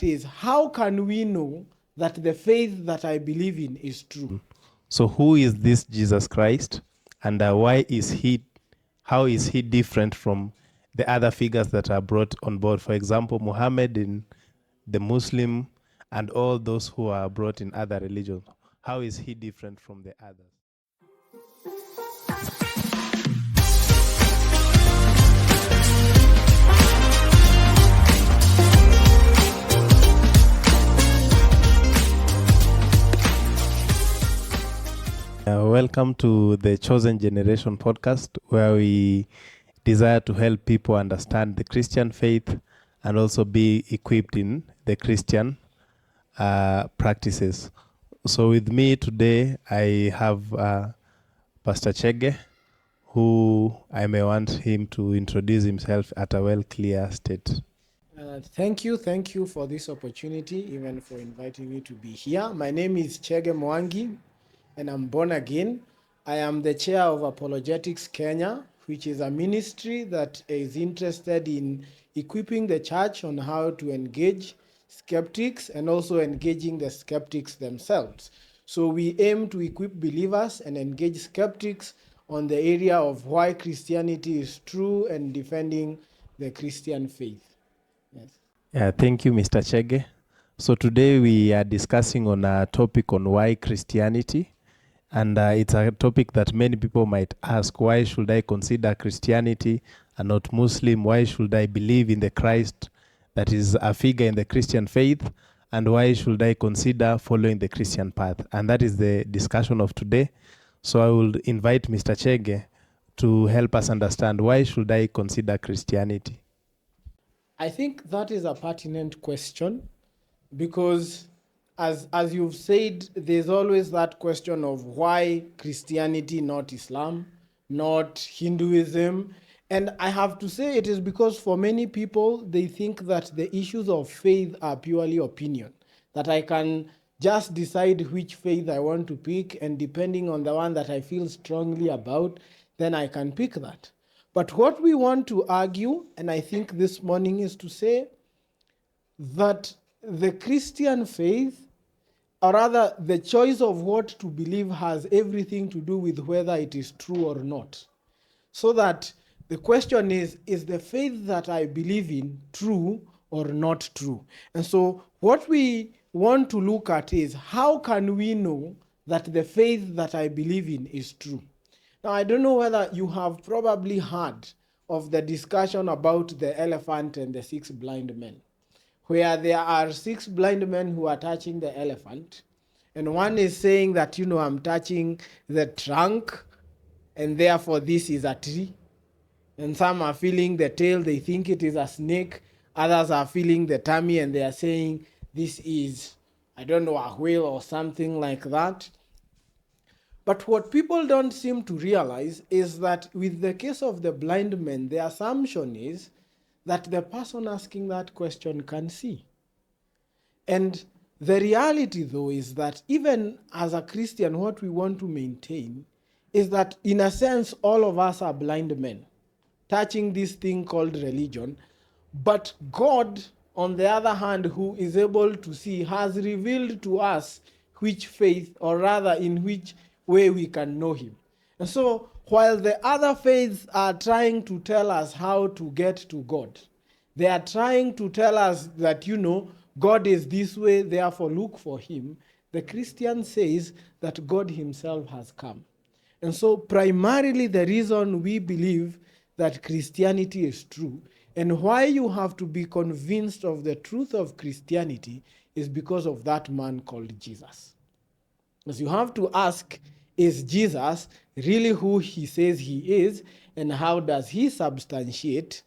Is how can we know that the faith that I believe in is true? So who is this Jesus Christ, and why is he? How is he different from the other figures that are brought on board? For example, Muhammad in the Muslim and all those who are brought in other religions. How is he different from the others? Welcome to the Chosen Generation podcast, where we desire to help people understand the Christian faith and also be equipped in the Christian practices. So with me today, I have Pastor Chege, who I may want him to introduce himself at a well clear state. Thank you for this opportunity, even for inviting me to be here. My name is Chege Mwangi, and I'm born again. I am the chair of Apologetics Kenya, which is a ministry that is interested in equipping the church on how to engage skeptics and also engaging the skeptics themselves. So we aim to equip believers and engage skeptics on the area of why Christianity is true and defending the Christian faith. Yes. Yeah, thank you, Mr. Chege. So today we are discussing on a topic on why Christianity. And it's a topic that many people might ask, why should I consider Christianity and not Muslim? Why should I believe in the Christ that is a figure in the Christian faith? And why should I consider following the Christian path? And that is the discussion of today. So I will invite Mr. Chege to help us understand, why should I consider Christianity? I think that is a pertinent question because as you've said, there's always that question of why Christianity, not Islam, not Hinduism. And I have to say it is because for many people, they think that the issues of faith are purely opinion, that I can just decide which faith I want to pick, and depending on the one that I feel strongly about, then I can pick that. But what we want to argue, and I think this morning, is to say that the Christian faith, or rather the choice of what to believe, has everything to do with whether it is true or not. So that the question is the faith that I believe in true or not true? And so what we want to look at is how can we know that the faith that I believe in is true? Now, I don't know whether you have probably heard of the discussion about the elephant and the 6 blind men, where there are 6 blind men who are touching the elephant, and one is saying that, I'm touching the trunk, and therefore this is a tree. And some are feeling the tail, they think it is a snake. Others are feeling the tummy, and they are saying this is, I don't know, a whale or something like that. But what people don't seem to realize is that with the case of the blind men, the assumption is that the person asking that question can see. And the reality, though, is that even as a Christian, what we want to maintain is that, in a sense, all of us are blind men touching this thing called religion. But God, on the other hand, who is able to see, has revealed to us which faith, or rather in which way we can know him. And so while the other faiths are trying to tell us how to get to God, they are trying to tell us that, God is this way, therefore look for him. The Christian says that God himself has come. And so primarily the reason we believe that Christianity is true, and why you have to be convinced of the truth of Christianity, is because of that man called Jesus. Because you have to ask, is Jesus really who he says he is, and how does he substantiate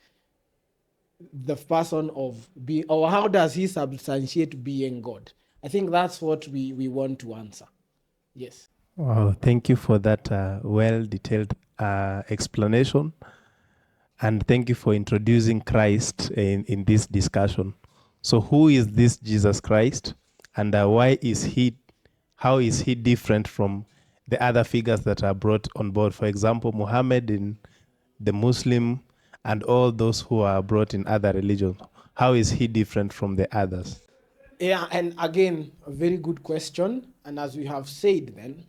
the person of being, or how does he substantiate being God? I think that's what we want to answer. Yes. Wow, thank you for that well-detailed explanation. And thank you for introducing Christ in this discussion. So who is this Jesus Christ, and why is he, how is he different from the other figures that are brought on board? For example, Muhammad in the Muslim and all those who are brought in other religions. How is he different from the others? Yeah, and again, a very good question. And as we have said, then,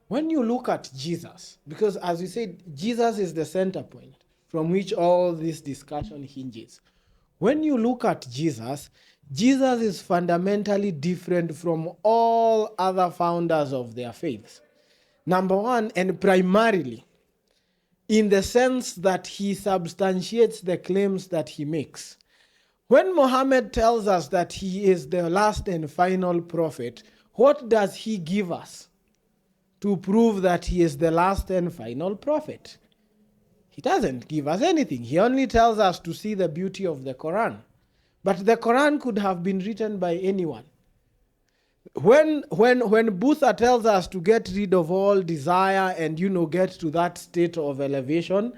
when you look at Jesus, because as we said, Jesus is the center point from which all this discussion hinges. When you look at Jesus, Jesus is fundamentally different from all other founders of their faiths. Number one, and primarily, in the sense that he substantiates the claims that he makes. When Muhammad tells us that he is the last and final prophet, what does he give us to prove that he is the last and final prophet? He doesn't give us anything. He only tells us to see the beauty of the Quran. But the Quran could have been written by anyone. When Buddha tells us to get rid of all desire and get to that state of elevation,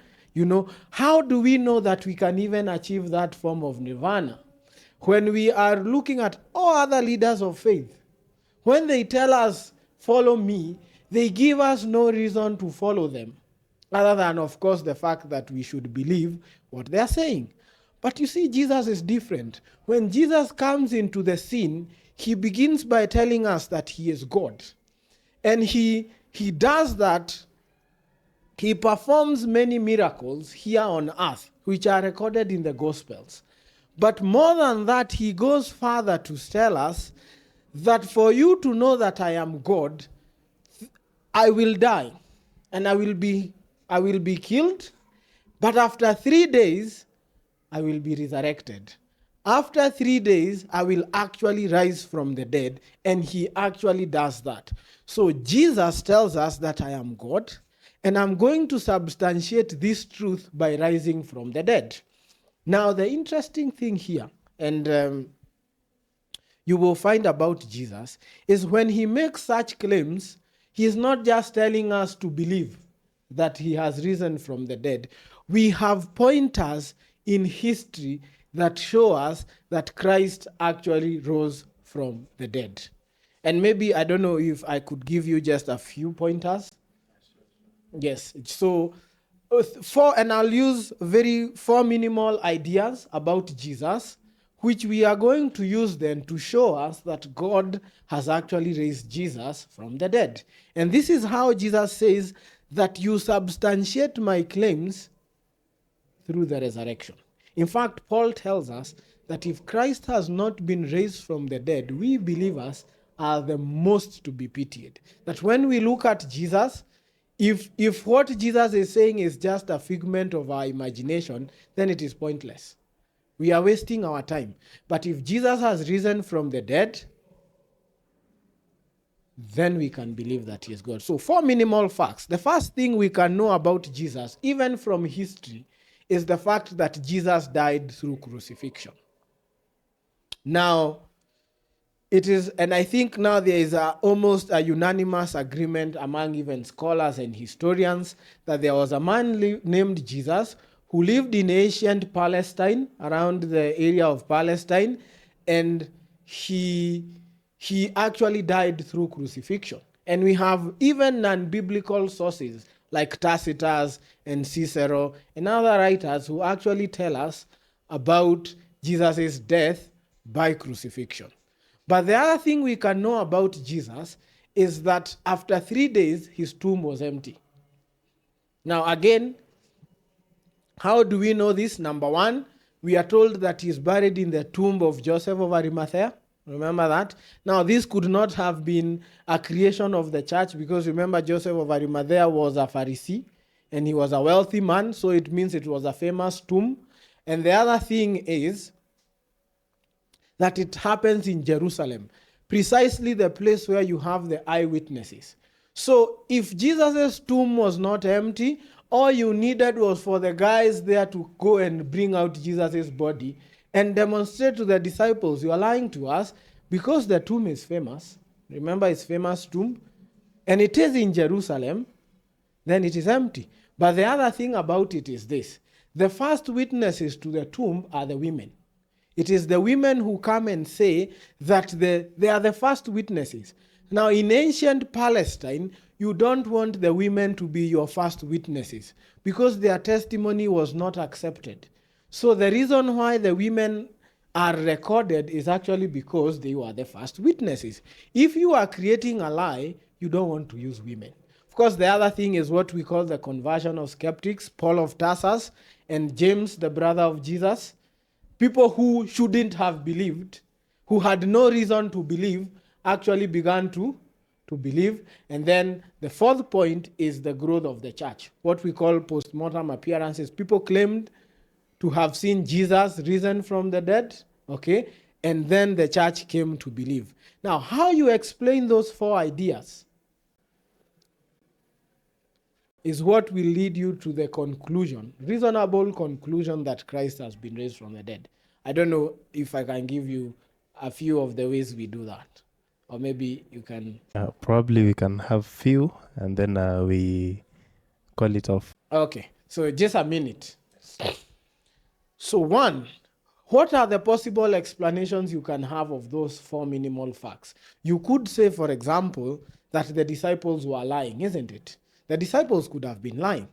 how do we know that we can even achieve that form of nirvana? When we are looking at all other leaders of faith, when they tell us, follow me, they give us no reason to follow them, other than, of course, the fact that we should believe what they are saying. But you see, Jesus is different. When Jesus comes into the scene, he begins by telling us that he is God. And he does that. He performs many miracles here on earth, which are recorded in the Gospels. But more than that, he goes further to tell us that for you to know that I am God, I will die and I will be killed, but after 3 days, I will be resurrected. After 3 days, I will actually rise from the dead, and he actually does that. So Jesus tells us that I am God, and I'm going to substantiate this truth by rising from the dead. Now, the interesting thing here, and you will find about Jesus, is when he makes such claims, he is not just telling us to believe that he has risen from the dead. We have pointers in history that show us that Christ actually rose from the dead. And maybe, I don't know if I could give you just a few pointers. Yes, so and I'll use four minimal ideas about Jesus, which we are going to use then to show us that God has actually raised Jesus from the dead. And this is how Jesus says that you substantiate my claims through the resurrection. In fact, Paul tells us that if Christ has not been raised from the dead, we believers are the most to be pitied. That when we look at Jesus, if what Jesus is saying is just a figment of our imagination, then it is pointless. We are wasting our time. But if Jesus has risen from the dead, then we can believe that he is God. So 4 minimal facts. The first thing we can know about Jesus, even from history, is the fact that Jesus died through crucifixion. Now, it is, and I think now there is almost a unanimous agreement among even scholars and historians that there was a man named Jesus who lived in ancient Palestine, around the area of Palestine, and he actually died through crucifixion. And we have even non-biblical sources like Tacitus and Cicero and other writers who actually tell us about Jesus' death by crucifixion. But the other thing we can know about Jesus is that after 3 days, his tomb was empty. Now again, how do we know this? Number one, we are told that he is buried in the tomb of Joseph of Arimathea. Remember that? Now, this could not have been a creation of the church because remember, Joseph of Arimathea was a Pharisee and he was a wealthy man, so it means it was a famous tomb. And the other thing is that it happens in Jerusalem, precisely the place where you have the eyewitnesses. So if Jesus' tomb was not empty, all you needed was for the guys there to go and bring out Jesus' body and demonstrate to the disciples, you are lying to us, because the tomb is famous. Remember, it's famous tomb, and it is in Jerusalem, then it is empty. But the other thing about it is this: the first witnesses to the tomb are the women. It is the women who come and say that they are the first witnesses. Now, in ancient Palestine, you don't want the women to be your first witnesses because their testimony was not accepted. So the reason why the women are recorded is actually because they were the first witnesses. If you are creating a lie, you don't want to use women. Of course, the other thing is what we call the conversion of skeptics, Paul of Tarsus and James, the brother of Jesus. People who shouldn't have believed, who had no reason to believe, actually began to believe. And then the fourth point is the growth of the church, what we call post-mortem appearances. People claimed to have seen Jesus risen from the dead, okay? And then the church came to believe. Now, how you explain those four ideas is what will lead you to the conclusion, reasonable conclusion, that Christ has been raised from the dead. I don't know if I can give you a few of the ways we do that. Or maybe you can... Probably we can have few and then we call it off. Okay, so just a minute. So one, what are the possible explanations you can have of those four minimal facts? You could say, for example, that the disciples were lying, isn't it? The disciples could have been lying.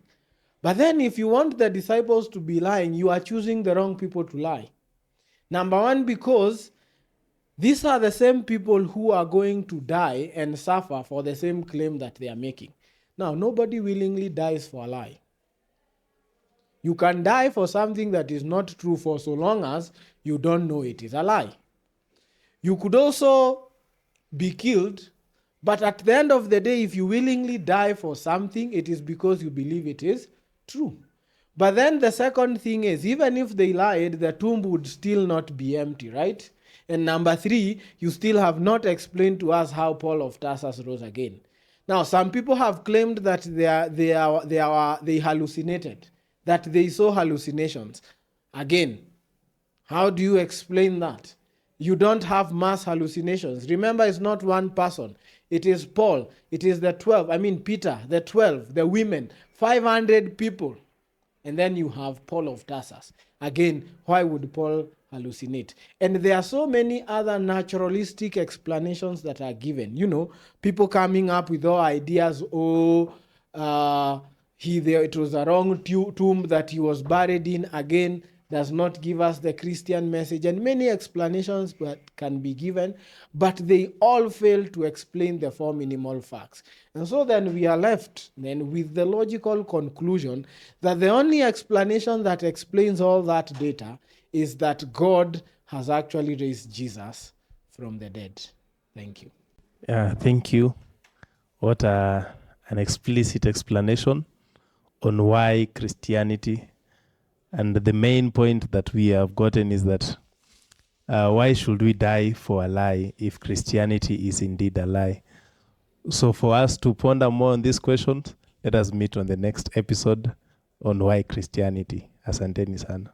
But then if you want the disciples to be lying, you are choosing the wrong people to lie. Number one, because these are the same people who are going to die and suffer for the same claim that they are making. Now, nobody willingly dies for a lie. You can die for something that is not true for so long as you don't know it is a lie. You could also be killed, but at the end of the day, if you willingly die for something, it is because you believe it is true. But then the second thing is, even if they lied, the tomb would still not be empty, right? And number three, you still have not explained to us how Paul of Tarsus rose again. Now, some people have claimed that they hallucinated, that they saw hallucinations. Again, how do you explain that? You don't have mass hallucinations. Remember, it's not one person. It is Paul. It is the 12. Peter, the 12, the women, 500 people. And then you have Paul of Tarsus. Again, why would Paul hallucinate? And there are so many other naturalistic explanations that are given. You know, people coming up with all ideas, it was a wrong tomb that he was buried in. Again, does not give us the Christian message, and many explanations that can be given, but they all fail to explain the four minimal facts. And so then we are left then with the logical conclusion that the only explanation that explains all that data is that God has actually raised Jesus from the dead. Thank you. Thank you. What an explicit explanation on why Christianity. And the main point that we have gotten is that why should we die for a lie if Christianity is indeed a lie? So for us to ponder more on these questions, let us meet on the next episode on why Christianity. Asanteni sana.